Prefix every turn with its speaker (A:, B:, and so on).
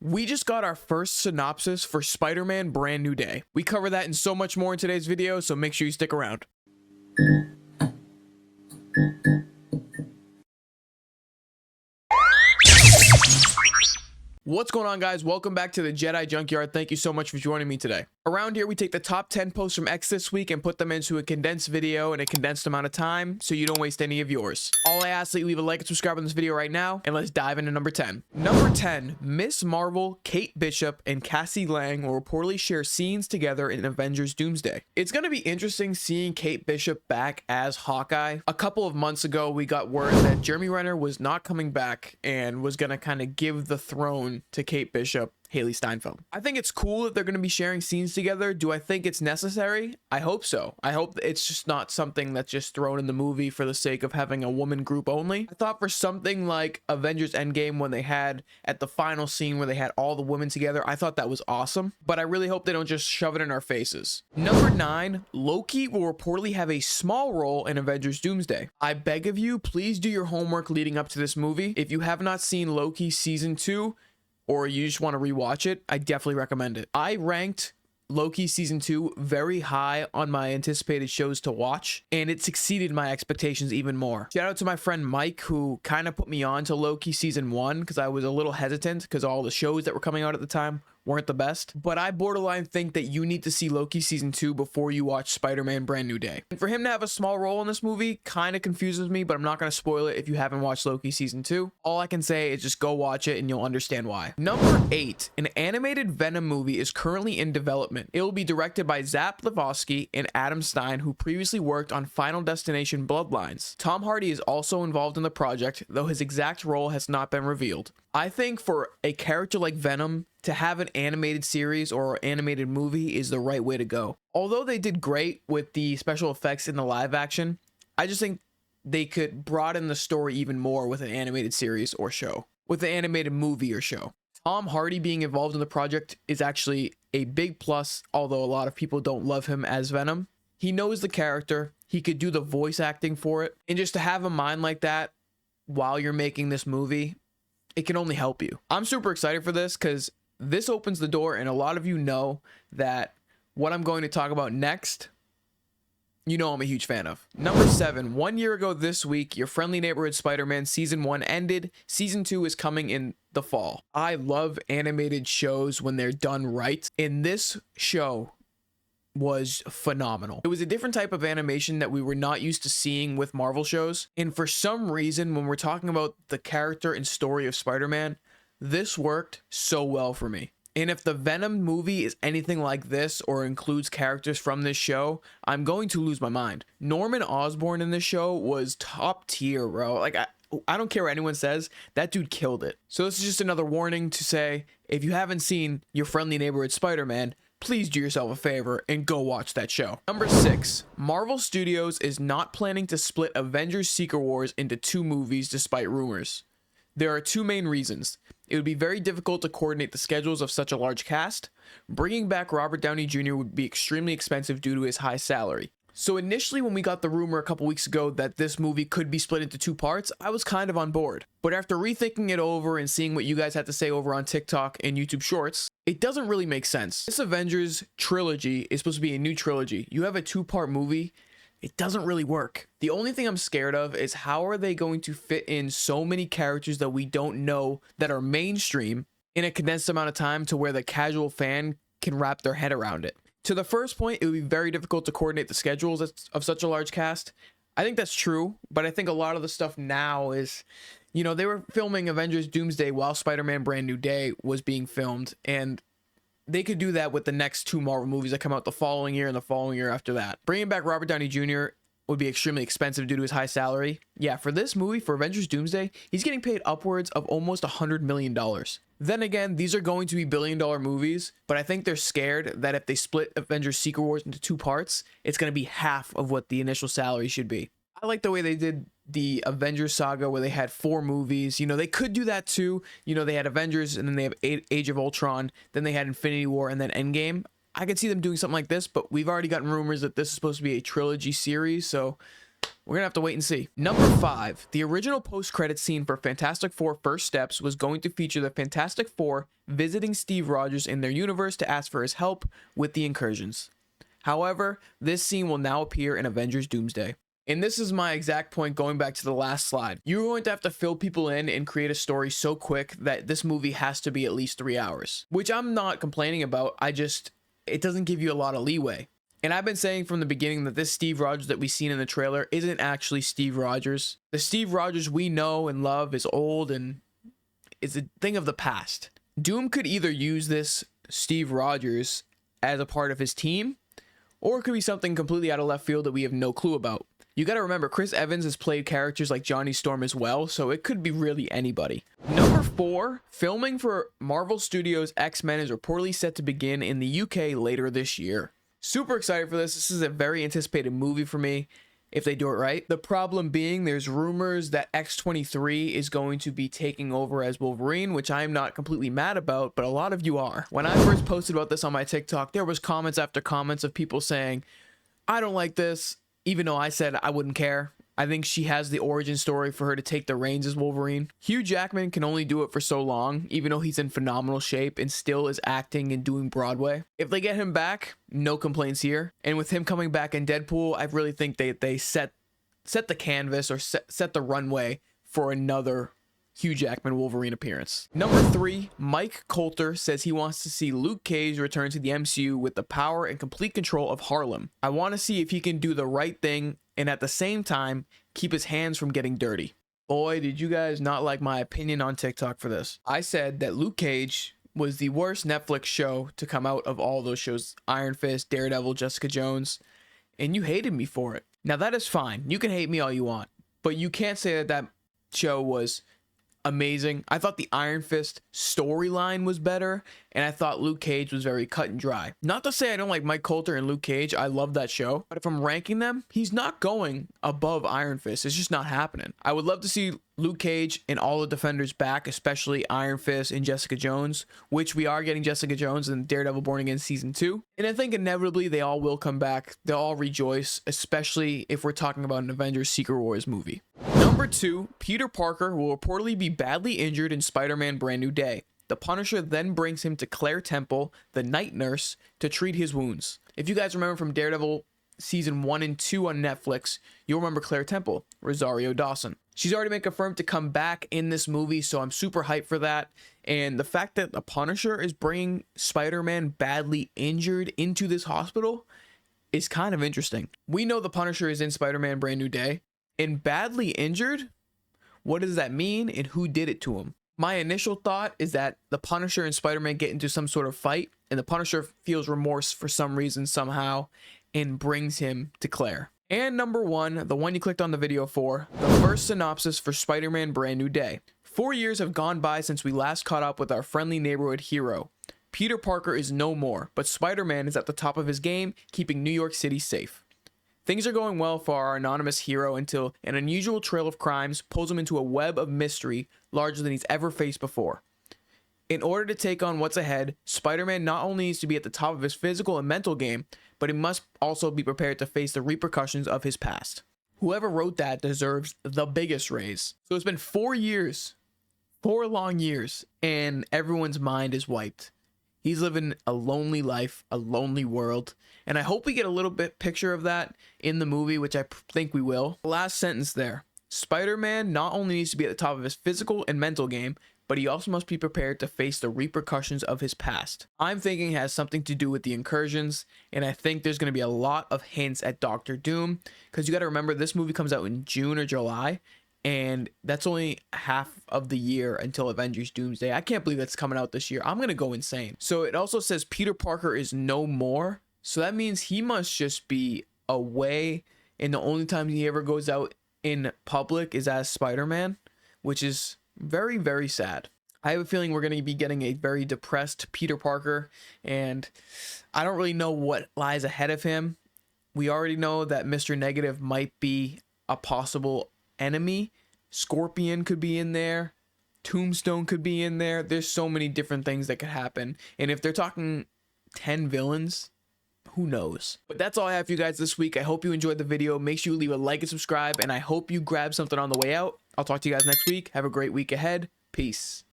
A: We just got our first synopsis for Spider-Man Brand New Day. We cover that and so much more in today's video, so make sure you stick around. What's going on, guys? Welcome back to the Jedi Junkyard. Thank you so much for joining me today. Around here, we take the top 10 posts from X this week and put them into a condensed video in a condensed amount of time so you don't waste any of yours. All I ask is that you leave a like and subscribe on this video right now, and let's dive into number 10. Number 10, Miss Marvel, Kate Bishop, and Cassie Lang will reportedly share scenes together in Avengers Doomsday. It's going to be interesting seeing Kate Bishop back as Hawkeye. A couple of months ago, we got word that Jeremy Renner was not coming back and was going to kind of give the throne to Kate Bishop, Haley Steinfeld. I think it's cool that they're going to be sharing scenes together. Do I think it's necessary? I hope so. I hope it's just not something that's just thrown in the movie for the sake of having a woman group only. I thought for something like Avengers Endgame, when they had at the final scene where they had all the women together, I thought that was awesome, but I really hope they don't just shove it in our faces. Number 9, Loki will reportedly have a small role in Avengers Doomsday. I beg of you, please do your homework leading up to this movie. If you have not seen Loki season 2, or you just want to rewatch it, I definitely recommend it. I ranked Loki season 2 very high on my anticipated shows to watch, and it exceeded my expectations even more. Shout out to my friend Mike, who kind of put me on to Loki season 1 because I was a little hesitant because all the shows that were coming out at the time weren't the best, but I borderline think that you need to see Loki season 2 before you watch Spider-Man Brand New Day. And for him to have a small role in this movie kind of confuses me, but I'm not going to spoil it if you haven't watched Loki season 2. All I can say is just go watch it and you'll understand why. Number 8, an animated Venom movie is currently in development. It will be directed by Zap Levosky and Adam Stein, who previously worked on Final Destination Bloodlines. Tom Hardy is also involved in the project, though his exact role has not been revealed. I think for a character like Venom, to have an animated series or animated movie is the right way to go. Although they did great with the special effects in the live action, I just think they could broaden the story even more with an animated series or show, with an animated movie or show. Tom Hardy being involved in the project is actually a big plus, although a lot of people don't love him as Venom. He knows the character, he could do the voice acting for it, and just to have a mind like that while you're making this movie, it can only help you. I'm super excited for this because this opens the door, and a lot of you know that what I'm going to talk about next, you know I'm a huge fan of. Number 7, 1 year ago this week, Your Friendly Neighborhood Spider-Man Season 1 ended. Season 2 is coming in the fall. I love animated shows when they're done right, and this show was phenomenal. It was a different type of animation that we were not used to seeing with Marvel shows, and for some reason, when we're talking about the character and story of Spider-Man, this worked so well for me. And if the Venom movie is anything like this or includes characters from this show, I'm going to lose my mind. Norman Osborn in this show was top tier, bro. Like, I don't care what anyone says, that dude killed it. So this is just another warning to say, if you haven't seen Your Friendly Neighborhood Spider-Man, please do yourself a favor and go watch that show. Number 6, Marvel Studios is not planning to split Avengers Secret Wars into 2 movies despite rumors. There are 2 main reasons. It would be very difficult to coordinate the schedules of such a large cast. Bringing back Robert Downey Jr. would be extremely expensive due to his high salary. So initially, when we got the rumor a couple weeks ago that this movie could be split into 2 parts, I was kind of on board. But after rethinking it over and seeing what you guys had to say over on TikTok and YouTube Shorts, it doesn't really make sense. This Avengers trilogy is supposed to be a new trilogy. You have a 2-part movie. It doesn't really work. The only thing I'm scared of is how are they going to fit in so many characters that we don't know that are mainstream in a condensed amount of time to where the casual fan can wrap their head around it. To the first point, it would be very difficult to coordinate the schedules of such a large cast. I think that's true, but I think a lot of the stuff now is, you know, they were filming Avengers Doomsday while Spider-Man Brand New Day was being filmed, and they could do that with the next 2 Marvel movies that come out the following year and the following year after that. Bringing back Robert Downey Jr. would be extremely expensive due to his high salary. Yeah, for this movie, for Avengers Doomsday, he's getting paid upwards of almost $100 million. Then again, these are going to be billion-dollar movies, but I think they're scared that if they split Avengers Secret Wars into 2 parts, it's going to be half of what the initial salary should be. I like the way they did the Avengers saga where they had 4 movies. You know, they could do that too. You know, they had Avengers and then they have Age of Ultron, then they had Infinity War and then Endgame. I could see them doing something like this, but we've already gotten rumors that this is supposed to be a trilogy series, so We're gonna have to wait and see. Number 5, the original post-credit scene for Fantastic Four First Steps was going to feature the Fantastic Four visiting Steve Rogers in their universe to ask for his help with the incursions. However, this scene will now appear in Avengers Doomsday. And this is my exact point going back to the last slide. You're going to have to fill people in and create a story so quick that this movie has to be at least 3 hours, which I'm not complaining about. It doesn't give you a lot of leeway. And I've been saying from the beginning that this Steve Rogers that we've seen in the trailer isn't actually Steve Rogers. The Steve Rogers we know and love is old and is a thing of the past. Doom could either use this Steve Rogers as a part of his team, or it could be something completely out of left field that we have no clue about. You gotta remember, Chris Evans has played characters like Johnny Storm as well, so it could be really anybody. Number 4, filming for Marvel Studios' X-Men is reportedly set to begin in the UK later this year. Super excited for this. This is a very anticipated movie for me if they do it right. The problem being there's rumors that X-23 is going to be taking over as Wolverine, which I'm not completely mad about, but a lot of you are. When I first posted about this on my TikTok, there was comments after comments of people saying, I don't like this, even though I said I wouldn't care. I think she has the origin story for her to take the reins as Wolverine. Hugh Jackman can only do it for so long, even though he's in phenomenal shape and still is acting and doing Broadway. If they get him back, no complaints here. And with him coming back in Deadpool, I really think they set the canvas or set the runway for another Hugh Jackman Wolverine appearance. Number 3, Mike Coulter says he wants to see Luke Cage return to the MCU with the power and complete control of Harlem. I want to see if he can do the right thing and at the same time keep his hands from getting dirty. Boy, did you guys not like my opinion on TikTok for this. I said that Luke Cage was the worst Netflix show to come out of all those shows, Iron Fist, Daredevil, Jessica Jones, and you hated me for it. Now that is fine. You can hate me all you want, but you can't say that that show was amazing. I thought the Iron Fist storyline was better, and I thought Luke Cage was very cut and dry. Not to say I don't like Mike Coulter and Luke Cage. I love that show, but if I'm ranking them, he's not going above Iron Fist. It's just not happening. I would love to see Luke Cage and all the Defenders back, especially Iron Fist and Jessica Jones, which we are getting Jessica Jones in Daredevil Born Again Season 2. And I think inevitably they all will come back. They'll all rejoice, especially if we're talking about an Avengers Secret Wars movie. Number 2, Peter Parker will reportedly be badly injured in Spider-Man Brand New Day. The Punisher then brings him to Claire Temple, the night nurse, to treat his wounds. If you guys remember from Daredevil Season 1 and 2 on Netflix, you'll remember Claire Temple, Rosario Dawson. She's already been confirmed to come back in this movie, so I'm super hyped for that. And the fact that the Punisher is bringing Spider-Man badly injured into this hospital is kind of interesting. We know the Punisher is in Spider-Man Brand New Day. And badly injured? What does that mean, and who did it to him? My initial thought is that the Punisher and Spider-Man get into some sort of fight, and the Punisher feels remorse for some reason somehow and brings him to Claire. And number 1, the one you clicked on the video for, the first synopsis for Spider-Man Brand New Day. 4 years have gone by since we last caught up with our friendly neighborhood hero. Peter Parker is no more, but Spider-Man is at the top of his game, keeping New York City safe. Things are going well for our anonymous hero until an unusual trail of crimes pulls him into a web of mystery larger than he's ever faced before. In order to take on what's ahead, Spider-Man not only needs to be at the top of his physical and mental game, but he must also be prepared to face the repercussions of his past. Whoever wrote that deserves the biggest raise. So it's been 4 years, 4 long years, and everyone's mind is wiped. He's living a lonely life, a lonely world, and I hope we get a little bit picture of that in the movie, which I think we will. Last sentence there. Spider-Man not only needs to be at the top of his physical and mental game, but he also must be prepared to face the repercussions of his past. I'm thinking it has something to do with the incursions, and I think there's going to be a lot of hints at Doctor Doom, because you got to remember this movie comes out in June or July, and that's only half of the year until Avengers Doomsday. I can't believe that's coming out this year. I'm going to go insane. So it also says Peter Parker is no more, so that means he must just be away, and the only time he ever goes out in public is as Spider-Man, which is very, very sad. I have a feeling we're going to be getting a very depressed Peter Parker, and I don't really know what lies ahead of him. We already know that Mr. Negative might be a possible enemy. Scorpion could be in there. Tombstone could be in there. There's so many different things that could happen. And if they're talking 10 villains, Who knows? But that's all I have for you guys this week. I hope you enjoyed the video. Make sure you leave a like and subscribe, and I hope you grab something on the way out. I'll talk to you guys next week. Have a great week ahead. Peace.